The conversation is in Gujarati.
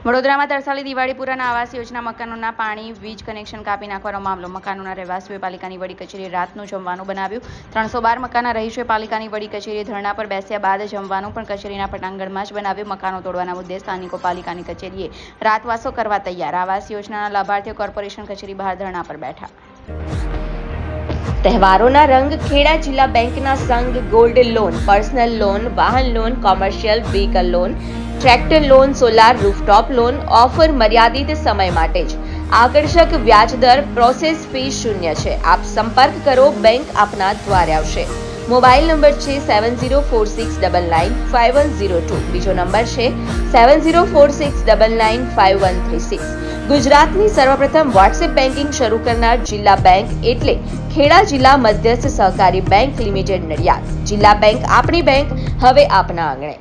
વડોદરામાં તરસાલી દિવાળીપુરાના આવાસ યોજના મકાનોના પાણી વીજ કનેક્શન કાપી નાખવાનો મામલો. મકાનોના રહેવાસીઓએ પાલિકાની વડી કચેરીએ રાતનું જમવાનું બનાવ્યું. 312 મકાનના રહીશોએ પાલિકાની વડી કચેરીએ ધરણા પર બેસ્યા બાદ જમવાનું પણ કચેરીના પટાંગણમાં જ બનાવ્યું. મકાનો તોડવાના મુદ્દે સ્થાનિકો પાલિકાની કચેરીએ રાતવાસો કરવા તૈયાર. આવાસ યોજનાના લાભાર્થીઓ કોર્પોરેશન કચેરી બહાર ધરણા પર બેઠા. તહેવારોના રંગ ખેડા જિલ્લા બેંકના સંઘ ગોલ્ડ લોન, પર્સનલ લોન, વાહન loan, commercial vehicle loan, tractor loan, solar rooftop loan offer મર્યાદિત સમય માટે જ. આકર્ષક વ્યાજદર, પ્રોસેસ ફી શૂન્ય છે. આપ સંપર્ક કરો, બેંક આપના દ્વારે આવશે. મોબાઈલ નંબર છે 7046995102. બીજો નંબર છે 7046995136. ગુજરાતની સર્વપ્રથમ વોટ્સએપ બેન્કિંગ શરૂ કરનાર જિલ્લા બેંક એટલે ખેડા જિલ્લા મધ્યસ્થ સહકારી બેંક લિમિટેડ નડિયાદ. જિલ્લા બેંક આપણી બેંક, હવે આપના આંગણે.